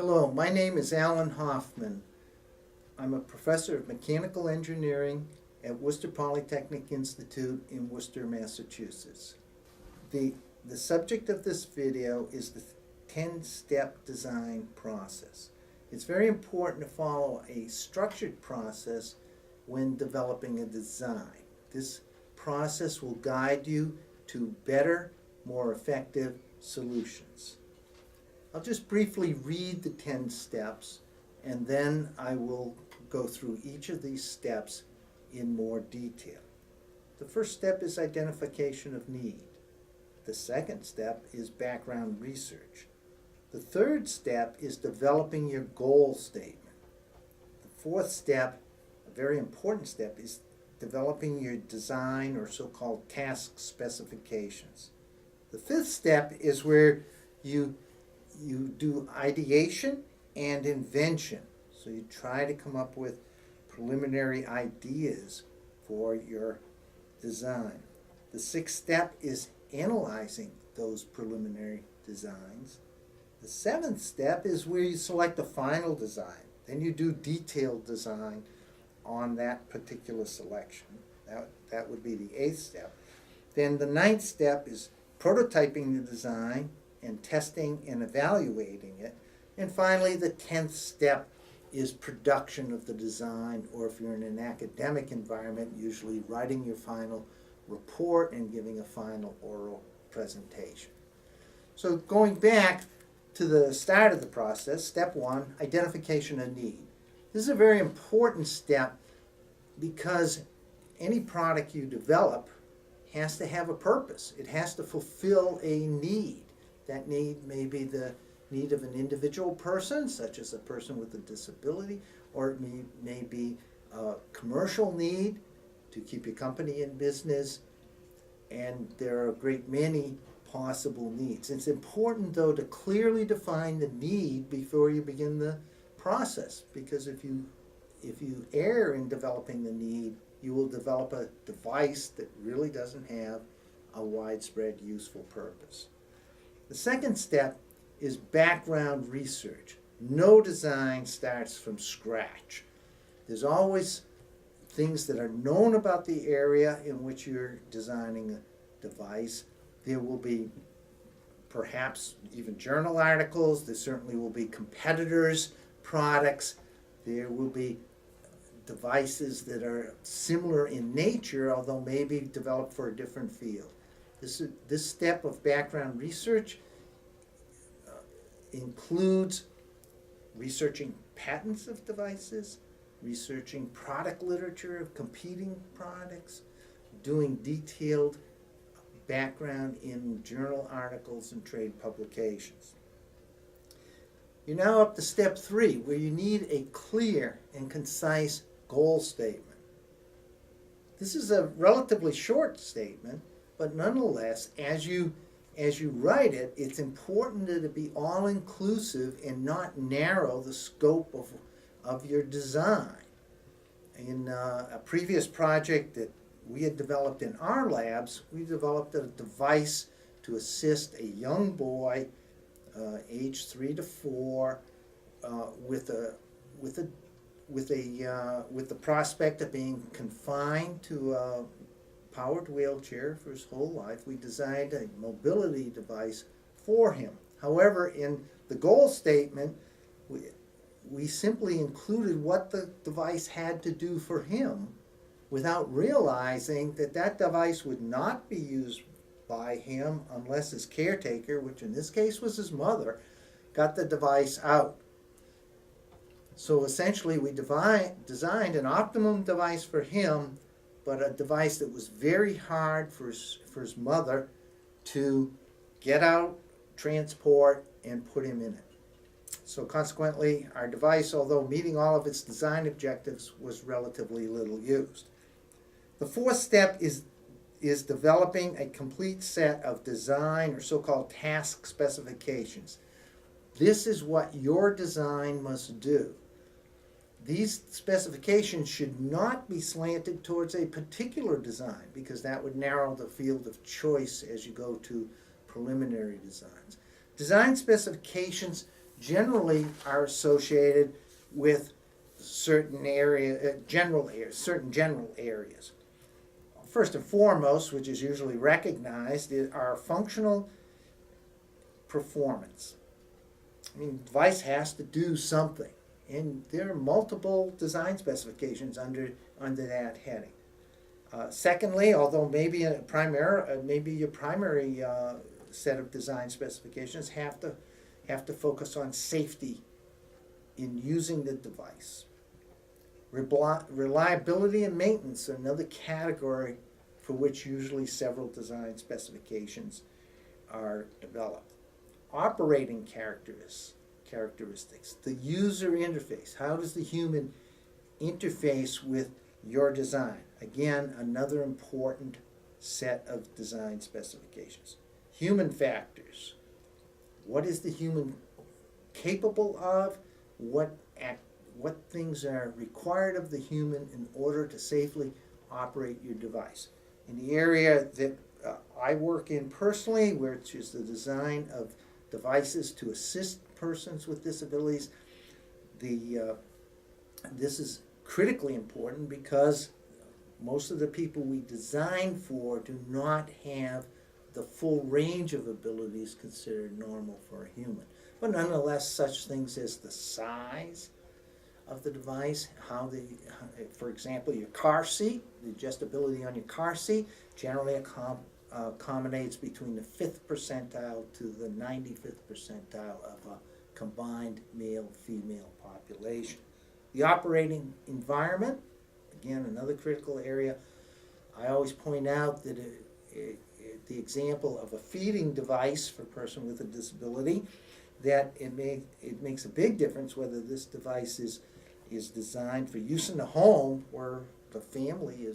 Hello, my name is Allen Hoffman. I'm a professor of mechanical engineering at Worcester Polytechnic Institute in Worcester, Massachusetts. The subject of this video is the 10-step design process. It's very important to follow a structured process when developing a design. This process will guide you to better, more effective solutions. I'll just briefly read the 10 steps, and then I will go through each of these steps in more detail. The first step is identification of need. The second step is background research. The third step is developing your goal statement. The fourth step, a very important step, is developing your design or so-called task specifications. The fifth step is where you do ideation and invention. So you try to come up with preliminary ideas for your design. The sixth step is analyzing those preliminary designs. The seventh step is where you select the final design. Then you do detailed design on that particular selection. That would be the eighth step. Then the ninth step is prototyping the design and testing and evaluating it. And finally, the 10th step is production of the design, or if you're in an academic environment, usually writing your final report and giving a final oral presentation. So going back to the start of the process, step one, identification of need. This is a very important step because any product you develop has to have a purpose. It has to fulfill a need. That need may be the need of an individual person, such as a person with a disability, or it may be a commercial need to keep your company in business, and there are a great many possible needs. It's important, though, to clearly define the need before you begin the process, because if you err in developing the need, you will develop a device that really doesn't have a widespread useful purpose. The second step is background research. No design starts from scratch. There's always things that are known about the area in which you're designing a device. There will be perhaps even journal articles. There certainly will be competitors' products. There will be devices that are similar in nature, although maybe developed for a different field. This step of background research includes researching patents of devices, researching product literature of competing products, doing detailed background in journal articles and trade publications. You're now up to step three, where you need a clear and concise goal statement. This is a relatively short statement, but nonetheless, as you write it, it's important that it be all-inclusive and not narrow the scope of your design. In a previous project that we had developed in our labs, we developed a device to assist a young boy, age 3 to 4, with the prospect of being confined to a powered wheelchair for his whole life. We designed a mobility device for him. However, in the goal statement, we simply included what the device had to do for him without realizing that that device would not be used by him unless his caretaker, which in this case was his mother, got the device out. So essentially we designed an optimum device for him, but a device that was very hard for his mother to get out, transport, and put him in it. So consequently, our device, although meeting all of its design objectives, was relatively little used. The fourth step is developing a complete set of design or so-called task specifications. This is what your design must do. These specifications should not be slanted towards a particular design, because that would narrow the field of choice as you go to preliminary designs. Design specifications generally are associated with certain certain general areas. First and foremost, which is usually recognized, is our functional performance. I mean, the device has to do something, and there are multiple design specifications under that heading. Secondly, although maybe your primary set of design specifications have to focus on safety in using the device. Reliability and maintenance are another category for which usually several design specifications are developed. Operating characteristics, the user interface. How does the human interface with your design? Again, another important set of design specifications. Human factors. What is the human capable of? What things are required of the human in order to safely operate your device? In the area that I work in personally, which is the design of devices to assist persons with disabilities, this is critically important because most of the people we design for do not have the full range of abilities considered normal for a human. But nonetheless, such things as the size of the device, for example, your car seat, the adjustability on your car seat generally accommodates between the 5th percentile to the 95th percentile of a combined male-female population. The operating environment, again, another critical area. I always point out that the example of a feeding device for a person with a disability, that it makes a big difference whether this device is designed for use in the home where the family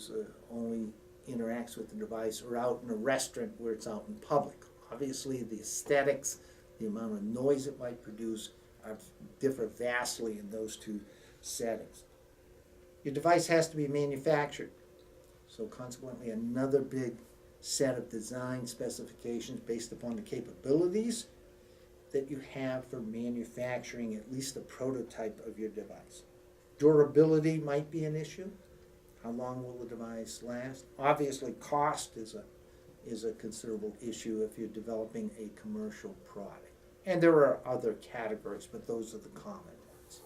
only interacts with the device, or out in a restaurant where it's out in public. Obviously, the aesthetics, the amount of noise it might produce differ vastly in those two settings. Your device has to be manufactured. So consequently, another big set of design specifications based upon the capabilities that you have for manufacturing at least a prototype of your device. Durability might be an issue. How long will the device last? Obviously, cost is a considerable issue if you're developing a commercial product. And there are other categories, but those are the common ones.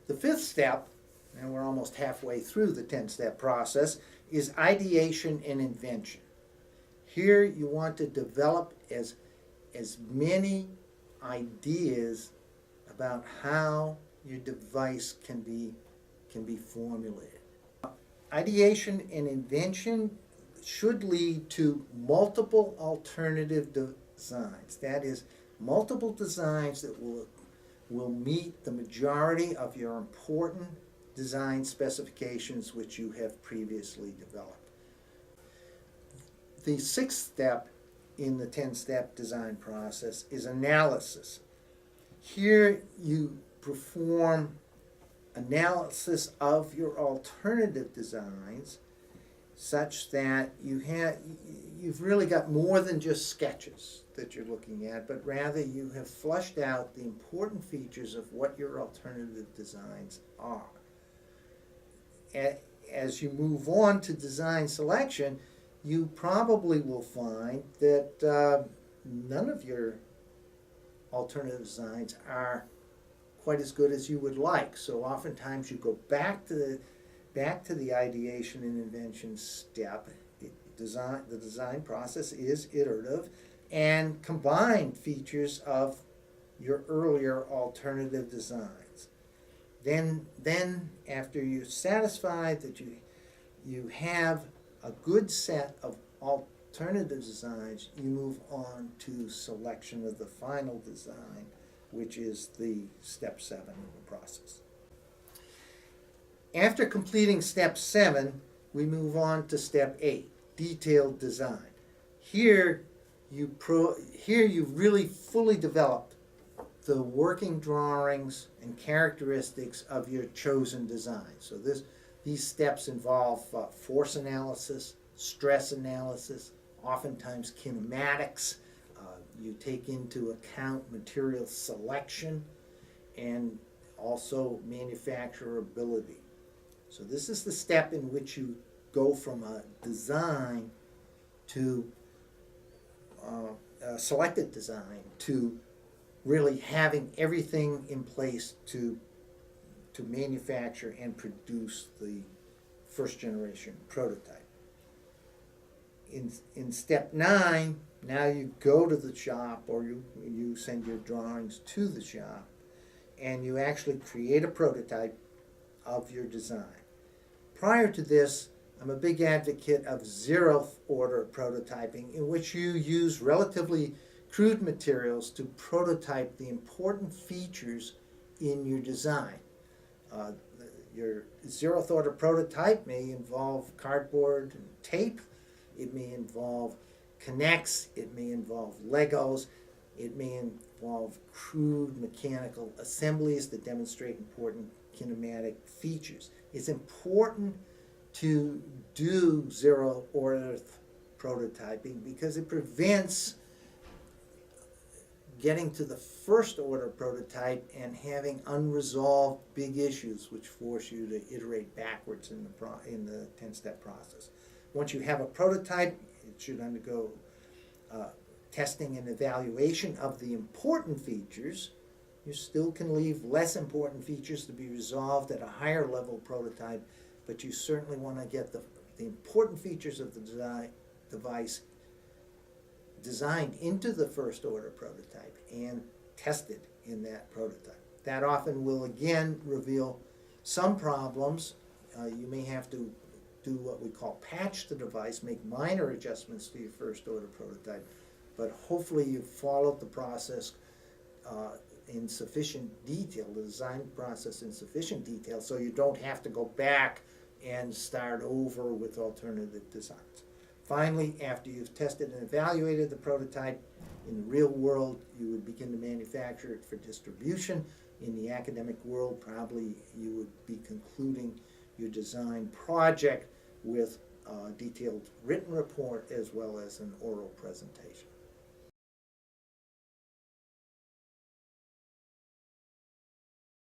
The 5th step, and we're almost halfway through the 10-step process, is ideation and invention. Here you want to develop as many ideas about how your device can be formulated. Ideation and invention should lead to multiple alternative designs. That is, multiple designs that will meet the majority of your important design specifications which you have previously developed. The 6th step in the 10-step design process is analysis. Here you perform analysis of your alternative designs such that you've really got more than just sketches that you're looking at, but rather you have fleshed out the important features of what your alternative designs are. As you move on to design selection, you probably will find that none of your alternative designs are quite as good as you would like. So oftentimes you go back to the ideation and invention step. The design process is iterative and combine features of your earlier alternative designs. Then after you're satisfied that you have a good set of alternative designs, you move on to selection of the final design, which is the step 7 of the process. After completing step 7, we move on to step 8, detailed design. Here you've really fully developed the working drawings and characteristics of your chosen design. So these steps involve force analysis, stress analysis, oftentimes kinematics, You take into account material selection and also manufacturability. So this is the step in which you go from a design to a selected design to really having everything in place to manufacture and produce the first generation prototype. In step 9, now you go to the shop, or you send your drawings to the shop, and you actually create a prototype of your design. Prior to this, I'm a big advocate of zeroth order prototyping, in which you use relatively crude materials to prototype the important features in your design. Your zeroth order prototype may involve cardboard and tape. It may involve connects. It may involve Legos. It may involve crude mechanical assemblies that demonstrate important kinematic features. It's important to do zeroth order prototyping because it prevents getting to the first order prototype and having unresolved big issues which force you to iterate backwards in the 10-step process. Once you have a prototype, it should undergo testing and evaluation of the important features. You still can leave less important features to be resolved at a higher level prototype, but you certainly want to get the important features of the device designed into the first order prototype and tested in that prototype. That often will again reveal some problems. You may have to do what we call patch the device, make minor adjustments to your first order prototype, but hopefully you've followed the process in sufficient detail, the design process in sufficient detail, so you don't have to go back and start over with alternative designs. Finally, after you've tested and evaluated the prototype, in the real world, you would begin to manufacture it for distribution. In the academic world, probably you would be concluding your design project with a detailed written report as well as an oral presentation.